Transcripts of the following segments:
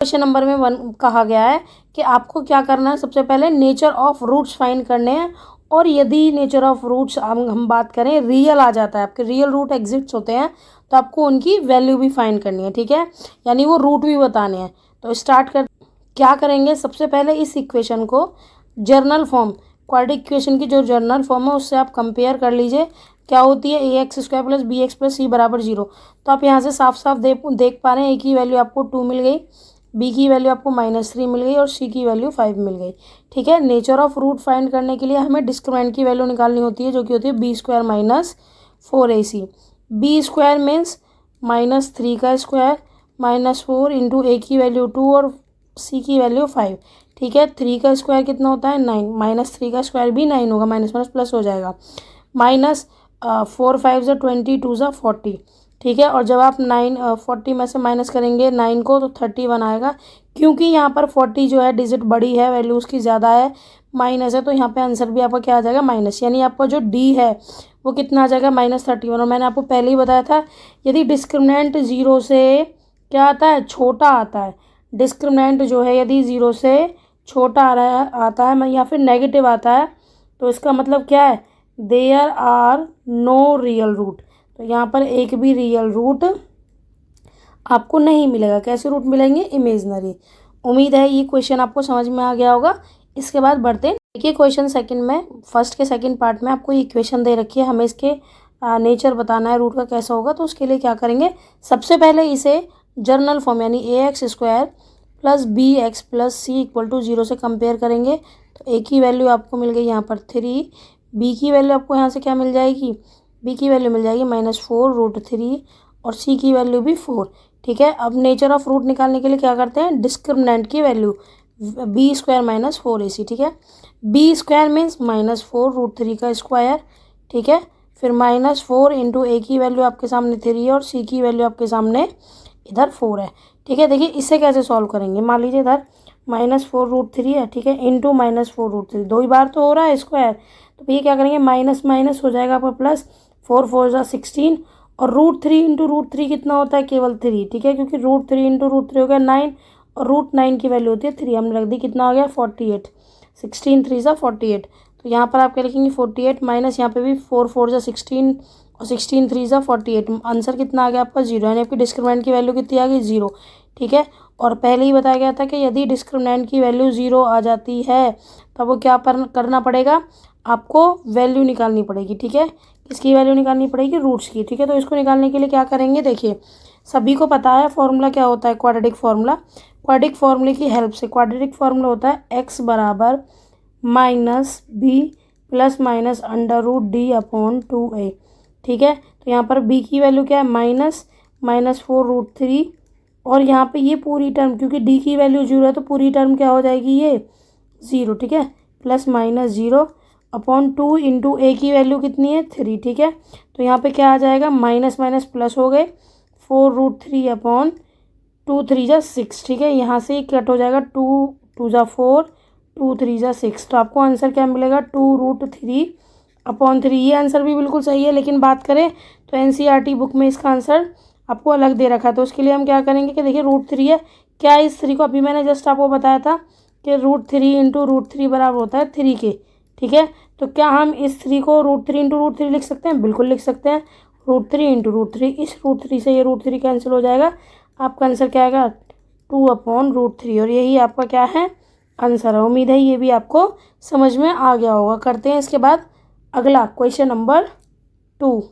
Question number में 1 कहा गया है कि आपको क्या करना है, सबसे पहले नेचर ऑफ रूट्स फाइंड करने हैं। और यदि नेचर ऑफ रूट्स हम बात करें रियल आ जाता है, आपके रियल रूट एग्जिस्ट होते हैं, तो आपको उनकी वैल्यू भी फाइंड करनी है, ठीक है, यानी वो रूट भी बताने हैं। तो स्टार्ट कर क्या करेंगे, सबसे पहले इस इक्वेशन को जर्नल फॉर्म, क्वाड्रेटिक इक्वेशन की जो जर्नल फॉर्म है उससे आप कंपेयर कर लीजिए। क्या होती है, ax² + bx + c = 0। तो आप यहाँ से साफ साफ देख पा रहे हैं, a की वैल्यू आपको 2 मिल गई, b की वैल्यू आपको -3 मिल गई और c की वैल्यू 5 मिल गई, ठीक है। नेचर ऑफ रूट फाइंड करने के लिए हमें डिस्क्रिमिनेंट की वैल्यू निकालनी होती है, जो कि होती है b² - 4ac। b² मीन्स -3 का स्क्वायर -4 इंटू a की वैल्यू 2 और c की वैल्यू 5, ठीक है। 3 का स्क्वायर कितना होता है, 9, -3 का स्क्वायर भी 9 होगा, माइनस माइनस प्लस हो जाएगा, -4 5 = 20, 2 = 40, ठीक है। और जब आप 40 में से माइनस करेंगे 9 को, तो 31 आएगा। क्योंकि यहाँ पर 40 जो है डिजिट बड़ी है, वैल्यू उसकी ज़्यादा है, माइनस है, तो यहाँ पे आंसर भी आपका क्या आ जाएगा, माइनस। यानी आपका जो डी है वो कितना आ जाएगा, -31। और मैंने आपको पहले ही बताया था, यदि डिस्क्रिमिनेंट 0 से क्या आता है, छोटा आता है, डिस्क्रिमिनेंट जो है यदि 0 से छोटा आता है या फिर नेगेटिव आता है, तो इसका मतलब क्या है, there are no real root. तो यहाँ पर एक भी रियल रूट आपको नहीं मिलेगा। कैसे रूट मिलेंगे, इमेजनरी। उम्मीद है ये क्वेश्चन आपको समझ में आ गया होगा। इसके बाद बढ़ते हैं, देखिए क्वेश्चन सेकंड में, फर्स्ट के सेकंड पार्ट में आपको ये इक्वेशन दे रखी है, हमें इसके नेचर बताना है, रूट का कैसा होगा। तो उसके लिए क्या करेंगे, सबसे पहले इसे जर्नल फॉर्म यानी ax² + bx + c = 0 से कंपेयर करेंगे। तो a की वैल्यू आपको मिल गई यहाँ पर 3, b की वैल्यू आपको यहाँ से क्या मिल जाएगी, b की वैल्यू मिल जाएगी -4√3 और c की वैल्यू भी 4, ठीक है। अब नेचर ऑफ रूट निकालने के लिए क्या करते हैं, डिस्क्रिमिनेंट की वैल्यू b² - 4ac, ठीक है। b² मीन्स -4√3 का स्क्वायर, ठीक है। फिर -4 इंटू a की वैल्यू आपके सामने 3 और c की वैल्यू आपके सामने इधर 4 है, ठीक है। देखिए इसे कैसे सॉल्व करेंगे, मान लीजिए इधर -4√3 है, ठीक है, इंटू -4√3, 2 ही बार तो हो रहा है स्क्वायर। तो भैया क्या करेंगे, माइनस माइनस हो जाएगा आपका प्लस, 4 4 = 16 और √3 इंटू √3 कितना होता है, केवल 3, ठीक है, क्योंकि √3 इंटू √3 हो गया 9 और √9 की वैल्यू होती है 3, हमने रख दी, कितना हो गया 48, 16 3 = 48। तो यहाँ पर आप क्या लिखेंगे 48 माइनस यहाँ पे भी 4 4 = 16 और 16 3 = 48, आंसर कितना आ गया आपका 0, यानी आपकी डिस्क्रिमिनेंट की वैल्यू कितनी आ गई 0, ठीक है। और पहले ही बताया गया था कि यदि डिस्क्रिमिनेंट की वैल्यू 0 आ जाती है तो वो क्या करना पड़ेगा, आपको वैल्यू निकालनी पड़ेगी, ठीक है। किसकी वैल्यू निकालनी पड़ेगी, रूट्स की, ठीक है। तो इसको निकालने के लिए क्या करेंगे, देखिए सभी को पता है फॉर्मूला क्या होता है, क्वाड्रेटिक फार्मूला। क्वाड्रेटिक फार्मूले की हेल्प से क्वाड्रेटिक फार्मूला होता है x = -b + -√d/2a, ठीक है। तो यहाँ पर b की वैल्यू क्या है, -4√3 और यहाँ पे ये पूरी टर्म, क्योंकि d की वैल्यू 0 है तो पूरी टर्म क्या हो जाएगी, ये 0, ठीक है, +-0/2 इंटू a की वैल्यू कितनी है 3, ठीक है। तो यहाँ पे क्या आ जाएगा, माइनस माइनस प्लस हो गए, 4√3/2 3 = 6, ठीक है। यहाँ से कट हो जाएगा, 2 2 = 4, 2 3 = 6। तो आपको आंसर क्या मिलेगा, 2√3/3। ये आंसर भी बिल्कुल सही है, लेकिन बात करें तो एनसीईआरटी बुक में इसका आंसर आपको अलग दे रखा है। तो उसके लिए हम क्या करेंगे कि देखिए √3 है, क्या इस 3 को अभी मैंने जस्ट आपको बताया था कि √3 इंटू √3 बराबर होता है 3 के, ठीक है। तो क्या हम इस 3 को √3 इंटू √3 लिख सकते हैं, बिल्कुल लिख सकते हैं। √3 इंटू √3, इस √3 से ये √3 कैंसिल हो जाएगा, आपका आंसर क्या आएगा 2/√3, और यही आपका क्या है, आंसर है। उम्मीद है ये भी आपको समझ में आ गया होगा। करते हैं इसके बाद अगला क्वेश्चन नंबर 2।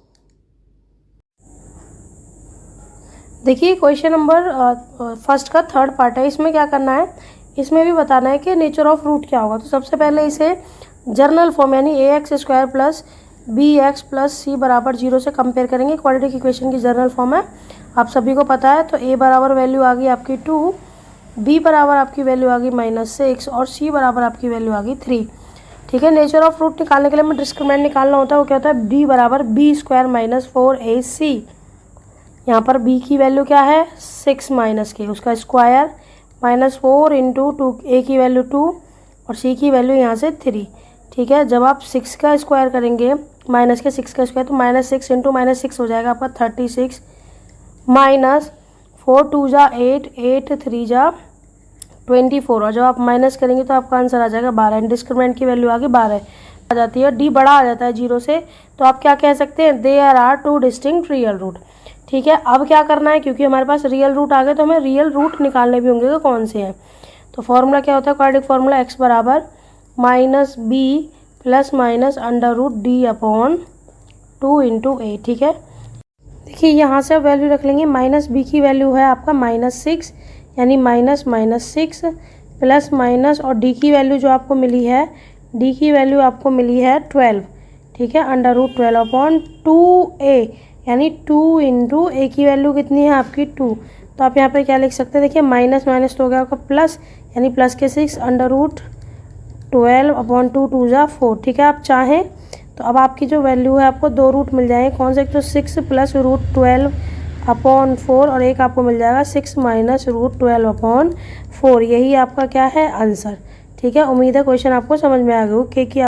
देखिए क्वेश्चन नंबर फर्स्ट का थर्ड पार्ट है, इसमें क्या करना है, इसमें भी बताना है कि नेचर ऑफ रूट क्या होगा। तो सबसे पहले इसे जर्नल फॉर्म यानी ax² + bx + c = 0 से कंपेयर करेंगे। क्वाड्रेटिक इक्वेशन की जर्नल फॉर्म है, आप सभी को पता है। तो a बराबर वैल्यू आ गई आपकी 2, b बराबर आपकी वैल्यू आ गई -6 और c बराबर आपकी वैल्यू आ गई 3, ठीक है। नेचर ऑफ रूट निकालने के लिए हमें डिस्क्रिमिनेंट निकालना होता है, वो क्या होता है, b बराबर b² - 4ac। यहाँ पर b की वैल्यू क्या है, 6 माइनस के उसका स्क्वायर -4 इंटू 2, a की वैल्यू 2 और c की वैल्यू यहाँ से 3, ठीक है। जब आप 6 का स्क्वायर करेंगे, माइनस के 6 का स्क्वायर, तो -6 इंटू -6 हो जाएगा आपका 36, -4 2 = 8, 8 3 = 24, और जब आप माइनस करेंगे तो आपका आंसर आ जाएगा 12। डिस्क्रिमिनेंट की वैल्यू आगे 12 आ जाती है, डी बड़ा आ जाता है 0 से, तो आप क्या कह सकते हैं, there are 2 distinct real root. ठीक है, अब क्या करना है, क्योंकि हमारे पास रियल रूट आ गए तो हमें रियल रूट निकालने भी होंगे कि कौन से हैं। तो फॉर्मूला क्या होता है, क्वाड्रेटिक फार्मूला x बराबर -b plus minus under root D upon 2 into A. ठीक है, देखिए यहाँ से आप वैल्यू रख लेंगे, -b की वैल्यू है आपका -6, यानी -6 प्लस माइनस, और डी की वैल्यू जो आपको मिली है, डी की वैल्यू आपको मिली है 12। ठीक है, अंडर रूट 12 अपॉन 2a, यानी 2 इंटू ए की वैल्यू कितनी है आपकी 2। तो आप यहाँ पे क्या लिख सकते हैं, देखिए माइनस माइनस तो हो गया आपका प्लस, यानी प्लस के 6 अंडर रूट 12 अपॉन 2 2 जा 4। ठीक है, आप चाहें तो अब आपकी जो वैल्यू है आपको 2 रूट मिल जाएंगे, कौन से, तो 6 प्लस रूट 12 अपॉन 4, और एक आपको मिल जाएगा 6 माइनस रूट 12 अपॉन 4। यही आपका क्या है आंसर। ठीक है, उम्मीद है क्वेश्चन आपको समझ में आ गया कि